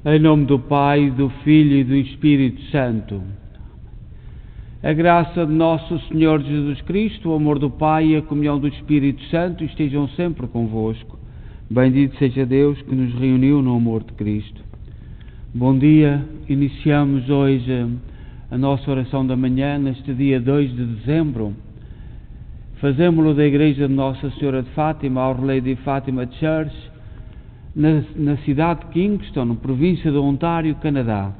Em nome do Pai, do Filho e do Espírito Santo. A graça de nosso Senhor Jesus Cristo, o amor do Pai e a comunhão do Espírito Santo estejam sempre convosco. Bendito seja Deus que nos reuniu no amor de Cristo. Bom dia, iniciamos hoje a nossa oração da manhã, neste dia 2 de dezembro. Fazemos-lo da Igreja de Nossa Senhora de Fátima, Our Lady of Fatima Church, na cidade de Kingston, província de Ontário, Canadá.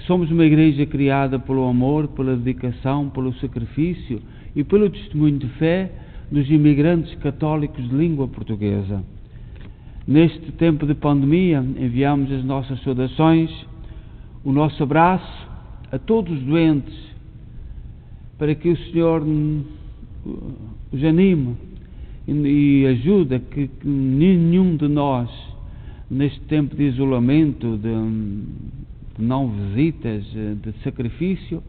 Somos uma igreja criada pelo amor, pela dedicação, pelo sacrifício e pelo testemunho de fé dos imigrantes católicos de língua portuguesa. Neste tempo de pandemia, enviamos as nossas saudações, o nosso abraço a todos os doentes, para que o Senhor os anime e ajude a que nenhum de nós, neste tempo de isolamento, de não visitas, de sacrifício,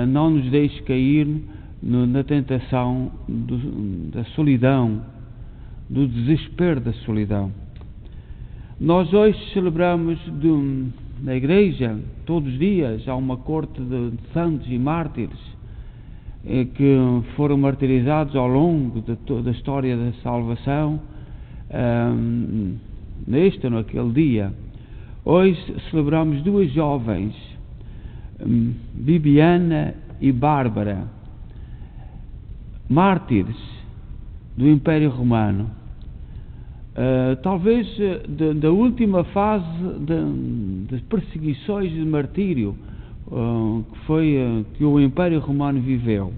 não nos deixe cair na tentação da solidão, do desespero da solidão. Nós hoje celebramos na igreja, todos os dias, há uma corte de santos e mártires que foram martirizados ao longo da história da salvação, neste ou naquele dia. Hoje celebramos duas jovens, Bibiana e Bárbara, mártires do Império Romano, talvez da última fase de perseguições e de martírio que o Império Romano viveu,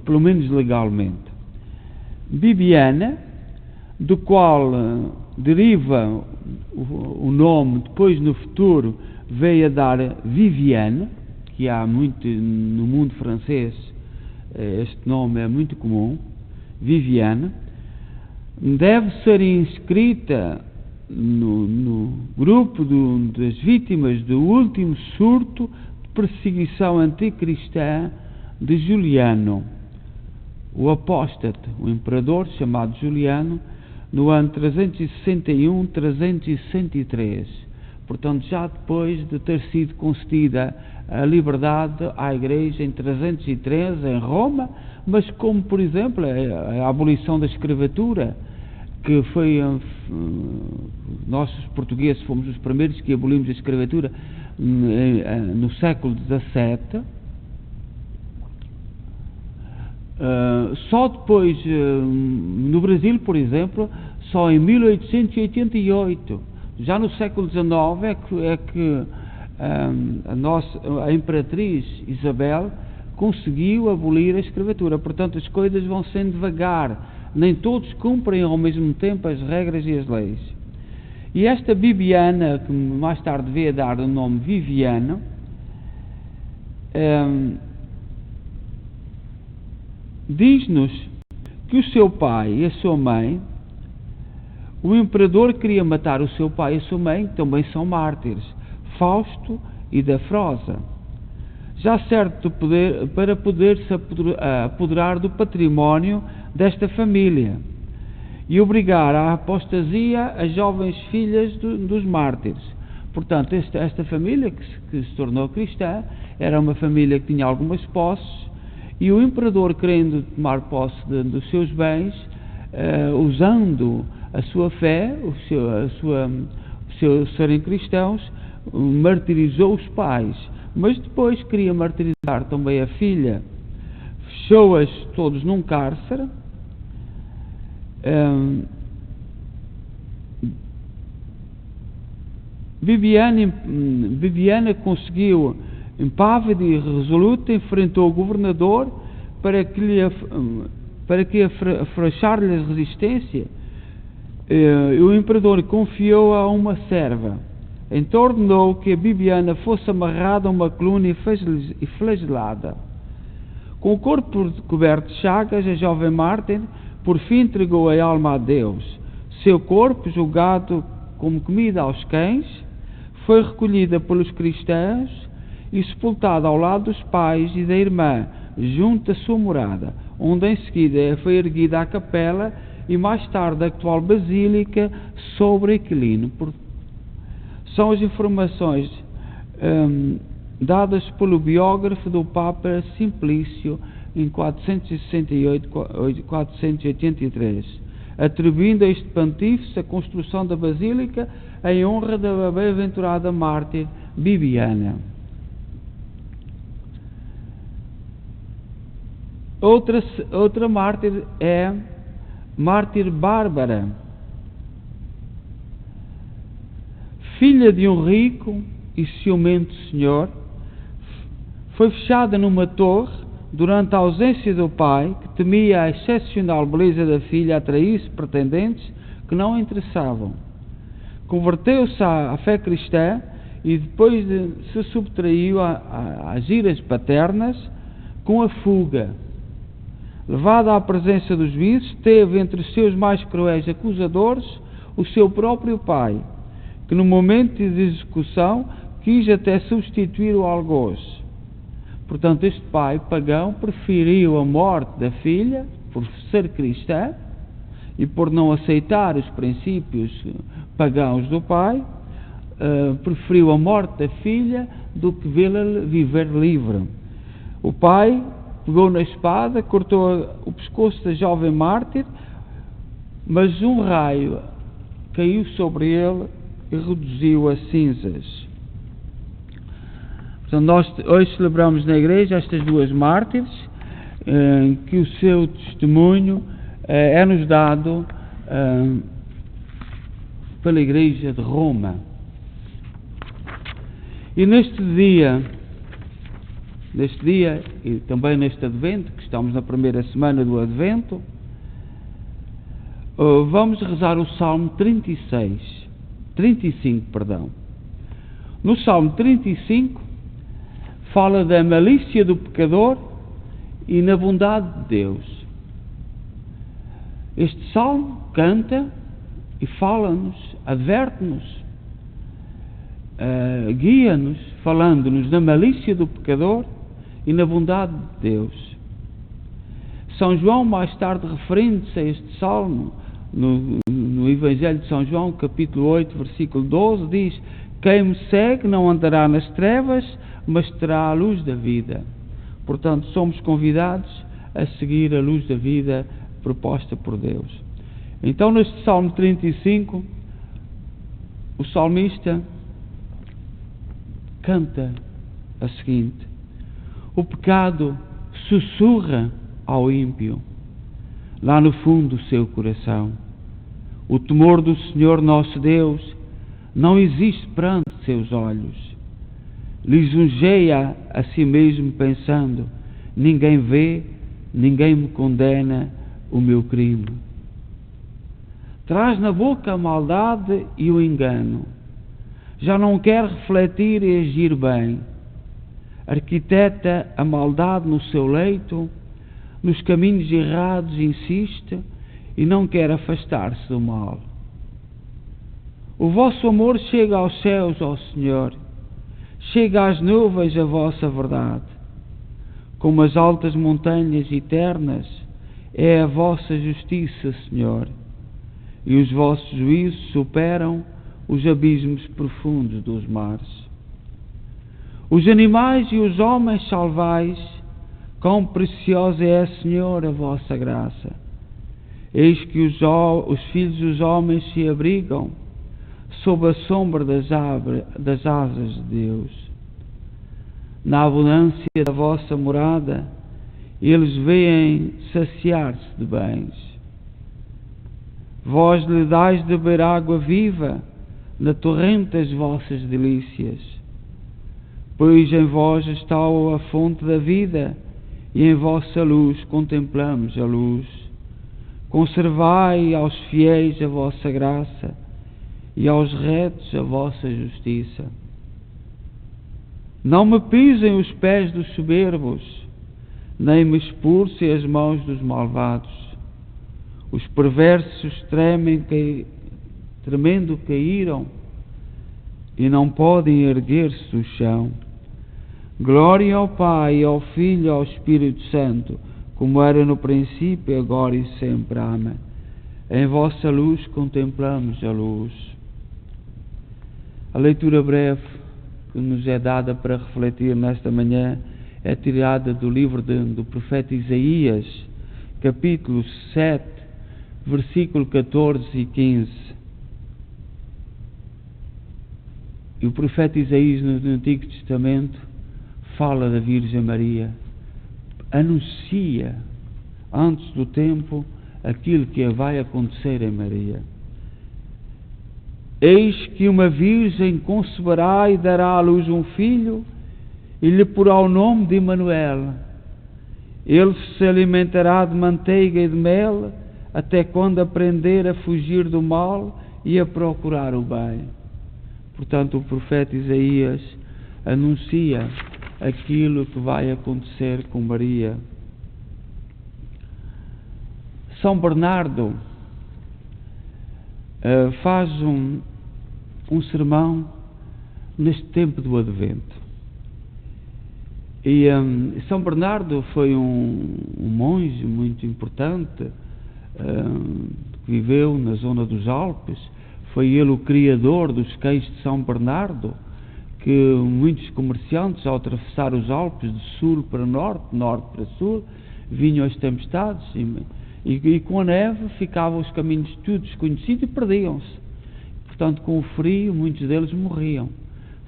pelo menos legalmente. Bibiana, do qual deriva o nome, depois no futuro veio a dar Viviane, que há muito no mundo francês, este nome é muito comum, Viviane, deve ser inscrita no grupo das vítimas do último surto de perseguição anticristã de Juliano, o apóstata, o imperador chamado Juliano, no ano 361-363, portanto já depois de ter sido concedida a liberdade à Igreja em 313 em Roma, mas como por exemplo a abolição da escravatura, que foi nós os portugueses fomos os primeiros que abolimos a escravatura no século XVII. Só depois, no Brasil, por exemplo, só em 1888, já no século XIX, é que a imperatriz Isabel conseguiu abolir a escravatura. Portanto, as coisas vão sendo devagar, nem todos cumprem ao mesmo tempo as regras e as leis. E esta Bibiana, que mais tarde veio a dar o nome Viviane, diz-nos que o seu pai e a sua mãe, o imperador queria matar o seu pai e a sua mãe, que também são mártires, Fausto e Dafrosa, já certo para poder se apoderar do património desta família e obrigar à apostasia as jovens filhas dos mártires. Portanto, esta família que se tornou cristã era uma família que tinha algumas posses, e o imperador, querendo tomar posse dos seus bens, usando a sua fé, o seu serem cristãos, martirizou os pais, mas depois queria martirizar também a filha. Fechou-as todos num cárcere. Bibiana conseguiu, impávida e resoluta, enfrentou o governador para que afrouxar-lhe a resistência. O imperador confiou a uma serva. Então ordenou que a Bibiana fosse amarrada a uma coluna e flagelada. Com o corpo coberto de chagas, a jovem mártir por fim entregou a alma a Deus. Seu corpo, julgado como comida aos cães, foi recolhida pelos cristãos e sepultada ao lado dos pais e da irmã, junto à sua morada, onde em seguida foi erguida a capela e mais tarde a atual basílica sobre Aquilino. São as informações dadas pelo biógrafo do Papa Simplício em 468-483, atribuindo a este pontífice a construção da Basílica em honra da bem-aventurada mártir Bibiana. Outra mártir é mártir Bárbara, filha de um rico e ciumento senhor. Foi fechada numa torre durante a ausência do pai, que temia a excepcional beleza da filha atraísse pretendentes que não a interessavam. Converteu-se à fé cristã e depois se subtraiu às iras paternas com a fuga. Levada à presença dos juízes, teve entre os seus mais cruéis acusadores o seu próprio pai, que no momento de execução quis até substituir o algoz. Portanto, este pai pagão preferiu a morte da filha, por ser cristã, e por não aceitar os princípios pagãos do pai, preferiu a morte da filha do que vê-la viver livre. O pai pegou na espada, cortou o pescoço da jovem mártir, mas um raio caiu sobre ele e reduziu a cinzas. Portanto, nós hoje celebramos na igreja estas duas mártires, que o seu testemunho é-nos dado pela Igreja de Roma. E neste dia e também neste Advento, que estamos na primeira semana do Advento, vamos rezar o Salmo 35. No Salmo 35 fala da malícia do pecador e na bondade de Deus. Este salmo canta e fala-nos, adverte-nos, guia-nos, falando-nos da malícia do pecador e na bondade de Deus. São João, mais tarde, referindo-se a este salmo, no Evangelho de São João, capítulo 8, versículo 12, diz: quem me segue não andará nas trevas, mas terá a luz da vida. Portanto, somos convidados a seguir a luz da vida proposta por Deus. Então, neste Salmo 35, o salmista canta a seguinte: o pecado sussurra ao ímpio, lá no fundo do seu coração. O temor do Senhor nosso Deus não existe perante seus olhos. Lisonjeia a si mesmo pensando: ninguém vê, ninguém me condena o meu crime. Traz na boca a maldade e o engano, já não quer refletir e agir bem. Arquiteta a maldade no seu leito, nos caminhos errados insiste e não quer afastar-se do mal. O vosso amor chega aos céus, ó Senhor, chega às nuvens a vossa verdade. Como as altas montanhas eternas, é a vossa justiça, Senhor, e os vossos juízos superam os abismos profundos dos mares. Os animais e os homens salvais, quão preciosa é, Senhor, a vossa graça. Eis que os filhos dos homens se abrigam sob a sombra das asas de Deus. Na abundância da vossa morada, eles vêm saciar-se de bens. Vós lhe dais de beber água viva na torrente das vossas delícias. Pois em vós está a fonte da vida, e em vossa luz contemplamos a luz. Conservai aos fiéis a vossa graça, e aos retos a vossa justiça. Não me pisem os pés dos soberbos, nem me expulsem as mãos dos malvados. Os perversos tremendo caíram, e não podem erguer-se do chão. Glória ao Pai, ao Filho e ao Espírito Santo, como era no princípio, agora e sempre. Amém. Em vossa luz contemplamos a luz. A leitura breve que nos é dada para refletir nesta manhã é tirada do livro do profeta Isaías, capítulo 7, versículo 14 e 15. E o profeta Isaías, no Antigo Testamento, fala da Virgem Maria, anuncia antes do tempo aquilo que vai acontecer em Maria. Eis que uma virgem conceberá e dará à luz um filho, e lhe porá o nome de Emanuel. Ele se alimentará de manteiga e de mel, até quando aprender a fugir do mal e a procurar o bem. Portanto, o profeta Isaías anuncia aquilo que vai acontecer com Maria. São Bernardo faz um sermão neste tempo do Advento. E São Bernardo foi um monge muito importante que viveu na zona dos Alpes. Foi ele o criador dos queijos de São Bernardo, que muitos comerciantes, ao atravessar os Alpes de sul para norte, norte para sul, vinham as tempestades e com a neve ficavam os caminhos tudo desconhecidos e perdiam-se. Portanto, com o frio, muitos deles morriam.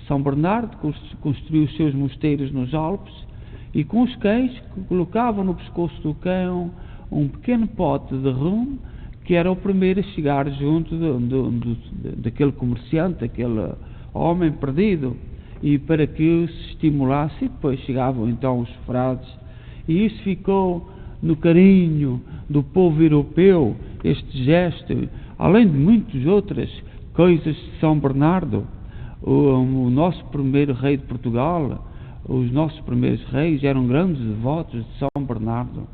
São Bernardo construiu os seus mosteiros nos Alpes e com os queijos colocavam no pescoço do cão um pequeno pote de rum, que era o primeiro a chegar junto daquele comerciante, daquele homem perdido, e para que se estimulasse, e depois chegavam então os frades, e isso ficou no carinho do povo europeu, este gesto, além de muitas outras coisas de São Bernardo. O nosso primeiro rei de Portugal, os nossos primeiros reis eram grandes devotos de São Bernardo.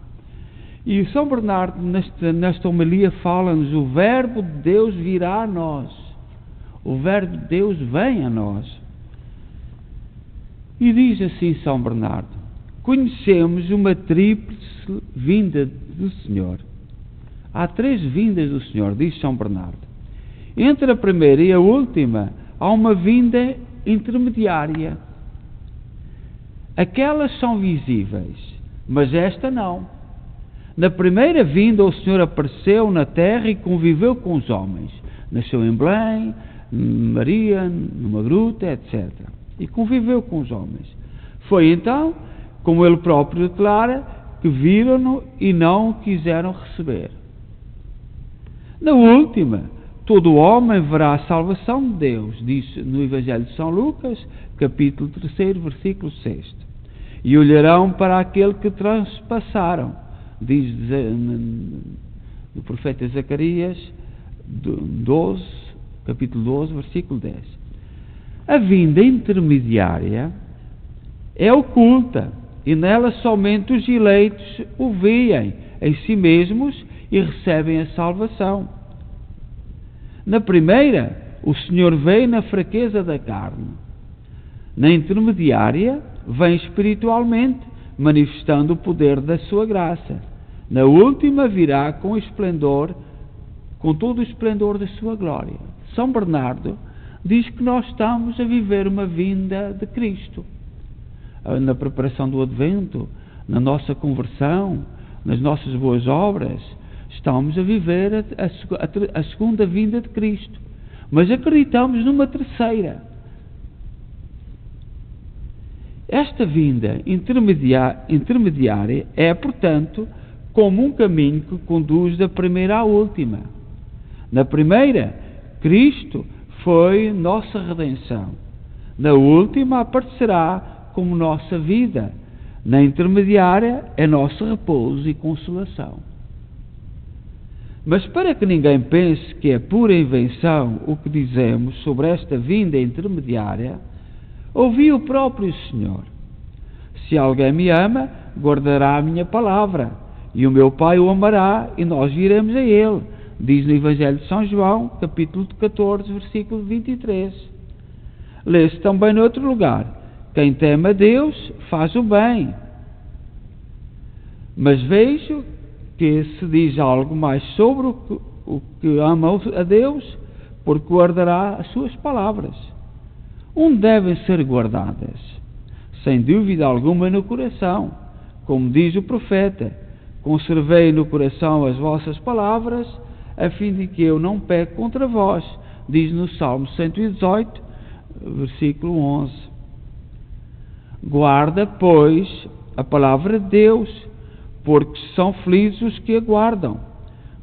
E o São Bernardo, nesta homilia, fala-nos: o Verbo de Deus virá a nós. O Verbo de Deus vem a nós. E diz assim São Bernardo: conhecemos uma tríplice vinda do Senhor. Há 3 vindas do Senhor, diz São Bernardo. Entre a primeira e a última, há uma vinda intermediária. Aquelas são visíveis, mas esta não. Na primeira vinda, o Senhor apareceu na terra e conviveu com os homens. Nasceu em Belém, Maria, numa gruta, etc. E conviveu com os homens. Foi então, como ele próprio declara, que viram-no e não o quiseram receber. Na última, todo homem verá a salvação de Deus, diz no Evangelho de São Lucas, capítulo 3, versículo 6. E olharão para aquele que transpassaram, diz no profeta Zacarias 12, capítulo 12, versículo 10. A vinda intermediária é oculta, e nela somente os eleitos o veem em si mesmos e recebem a salvação. Na primeira, o Senhor veio na fraqueza da carne. Na intermediária, vem espiritualmente, manifestando o poder da sua graça. Na última, virá com esplendor, com todo o esplendor da sua glória. São Bernardo diz que nós estamos a viver uma vinda de Cristo. Na preparação do Advento, na nossa conversão, nas nossas boas obras, estamos a viver a segunda vinda de Cristo. Mas acreditamos numa terceira. Esta vinda intermediária é, portanto, como um caminho que conduz da primeira à última. Na primeira, Cristo foi nossa redenção. Na última, aparecerá como nossa vida. Na intermediária, é nosso repouso e consolação. Mas para que ninguém pense que é pura invenção o que dizemos sobre esta vinda intermediária, ouvi o próprio Senhor: se alguém me ama, guardará a minha palavra, e o meu Pai o amará, e nós iremos a ele, diz no Evangelho de São João, capítulo 14, versículo 23. Lê-se também noutro lugar: quem teme a Deus faz o bem. Mas vejo que se diz algo mais sobre o que ama a Deus, porque guardará as suas palavras. onde devem ser guardadas? Sem dúvida alguma no coração, como diz o profeta: conservei no coração as vossas palavras, a fim de que eu não peque contra vós, diz no Salmo 118, versículo 11. Guarda, pois, a palavra de Deus, porque são felizes os que a guardam.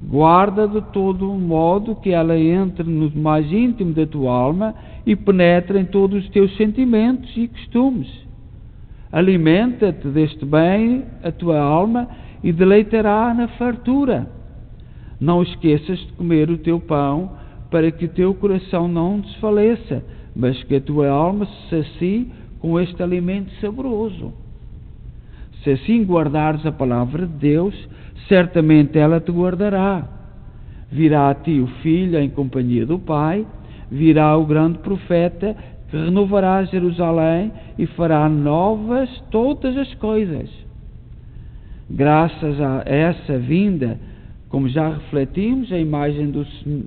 Guarda de todo modo que ela entre no mais íntimo da tua alma e penetre em todos os teus sentimentos e costumes. Alimenta-te deste bem a tua alma e deleitará na fartura. Não esqueças de comer o teu pão, para que o teu coração não desfaleça, mas que a tua alma se sacie com este alimento saboroso. Se assim guardares a palavra de Deus, certamente ela te guardará. Virá a ti o Filho em companhia do Pai, virá o grande profeta que renovará Jerusalém e fará novas todas as coisas. Graças a essa vinda, como já refletimos a imagem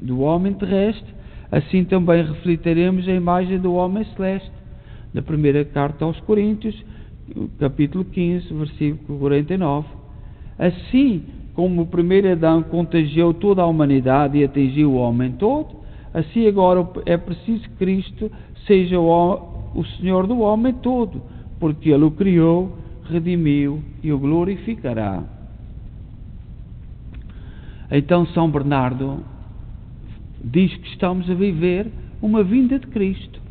do homem terrestre, assim também refletiremos a imagem do homem celeste. Na primeira carta aos Coríntios, capítulo 15, versículo 49. Assim como o primeiro Adão contagiou toda a humanidade e atingiu o homem todo, assim agora é preciso que Cristo seja o Senhor do homem todo, porque Ele o criou, redimiu e o glorificará. Então São Bernardo diz que estamos a viver uma vinda de Cristo.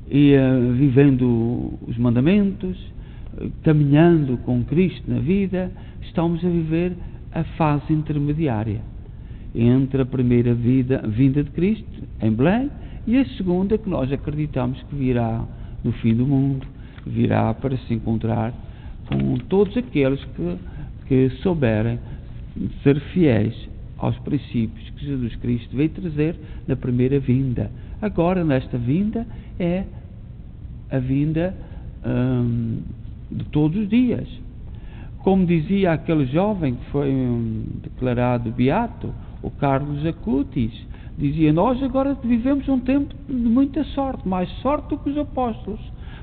E vivendo os mandamentos, caminhando com Cristo na vida, estamos a viver a fase intermediária entre a primeira vinda de Cristo em Belém e a segunda, que nós acreditamos que virá no fim do mundo, virá para se encontrar com todos aqueles que souberem ser fiéis aos princípios que Jesus Cristo veio trazer na primeira vinda. Agora, nesta vinda, é a vinda de todos os dias. Como dizia aquele jovem que foi declarado beato, o Carlos Acutis, dizia: nós agora vivemos um tempo de muita sorte, mais sorte do que os apóstolos,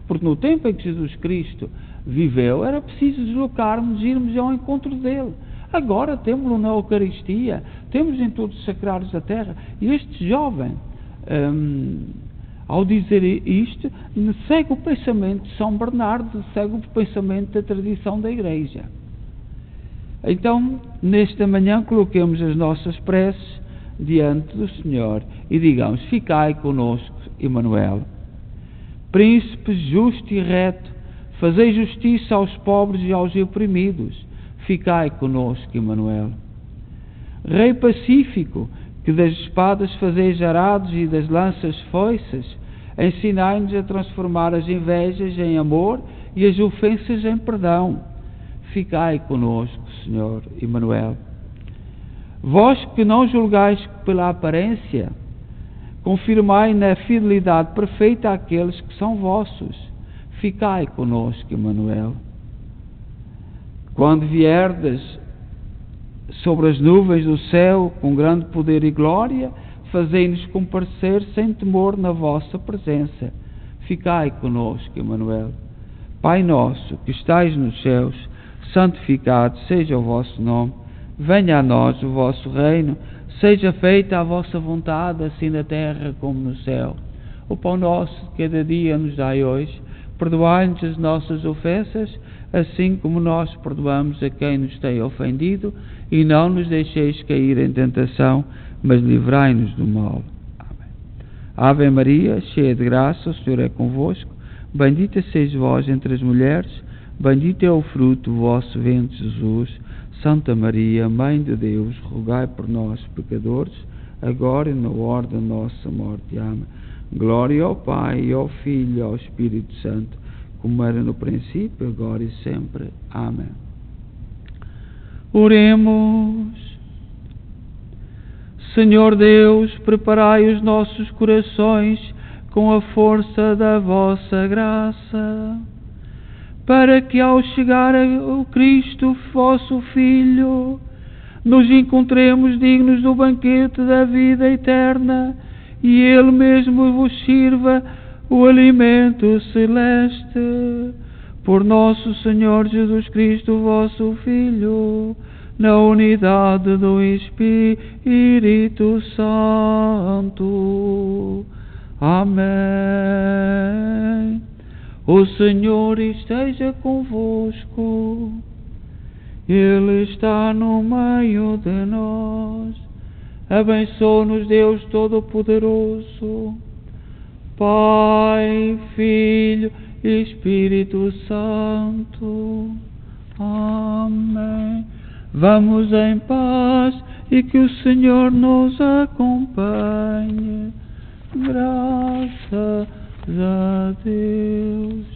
porque no tempo em que Jesus Cristo viveu, era preciso deslocarmos, irmos ao encontro dele. Agora temos-lo na Eucaristia, temos em todos os sacrários da terra. E este jovem, ao dizer isto, segue o pensamento de São Bernardo, segue o pensamento da tradição da Igreja. Então, nesta manhã, coloquemos as nossas preces diante do Senhor e digamos: ficai conosco, Emmanuel. Príncipe justo e reto, fazei justiça aos pobres e aos oprimidos, ficai conosco, Emmanuel. Rei pacífico, que das espadas fazeis arados e das lanças foices, ensinai-nos a transformar as invejas em amor e as ofensas em perdão. Ficai conosco, Senhor Emmanuel. Vós que não julgais pela aparência, confirmai na fidelidade perfeita àqueles que são vossos. Ficai conosco, Emmanuel. Quando vierdes sobre as nuvens do céu com grande poder e glória, fazei-nos comparecer sem temor na vossa presença. Ficai conosco, Emmanuel. Pai nosso, que estais nos céus, santificado seja o vosso nome. Venha a nós o vosso reino. Seja feita a vossa vontade, assim na terra como no céu. O pão nosso de cada dia nos dai hoje. Perdoai-nos as nossas ofensas, assim como nós perdoamos a quem nos tem ofendido, e não nos deixeis cair em tentação, mas livrai-nos do mal. Amém. Ave Maria, cheia de graça, o Senhor é convosco. Bendita sois vós entre as mulheres, bendito é o fruto do vosso ventre, Jesus. Santa Maria, Mãe de Deus, rogai por nós, pecadores, agora e na hora da nossa morte. Amém. Glória ao Pai, ao Filho e ao Espírito Santo, como era no princípio, agora e sempre. Amém. Oremos. Senhor Deus, preparai os nossos corações com a força da vossa graça, para que ao chegar ao Cristo, vosso Filho, nos encontremos dignos do banquete da vida eterna e Ele mesmo vos sirva o alimento celeste. Por nosso Senhor Jesus Cristo, vosso Filho, na unidade do Espírito Santo. Amém. O Senhor esteja convosco. Ele está no meio de nós. Abençoe-nos Deus Todo-Poderoso, Pai, Filho e Espírito Santo. Amém. Vamos em paz e que o Senhor nos acompanhe. Graças a Deus.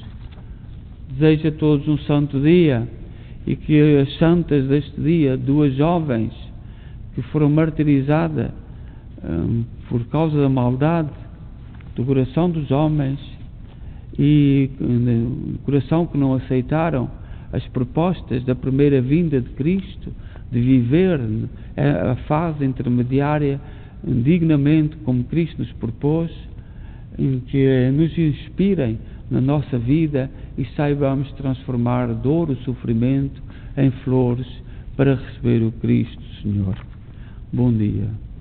Desejo a todos um santo dia e que as santas deste dia, duas jovens que foram martirizadas por causa da maldade do coração dos homens e do coração que não aceitaram as propostas da primeira vinda de Cristo, de viver a fase intermediária dignamente como Cristo nos propôs, em que nos inspirem na nossa vida e saibamos transformar dor e sofrimento em flores para receber o Cristo Senhor. Bom dia.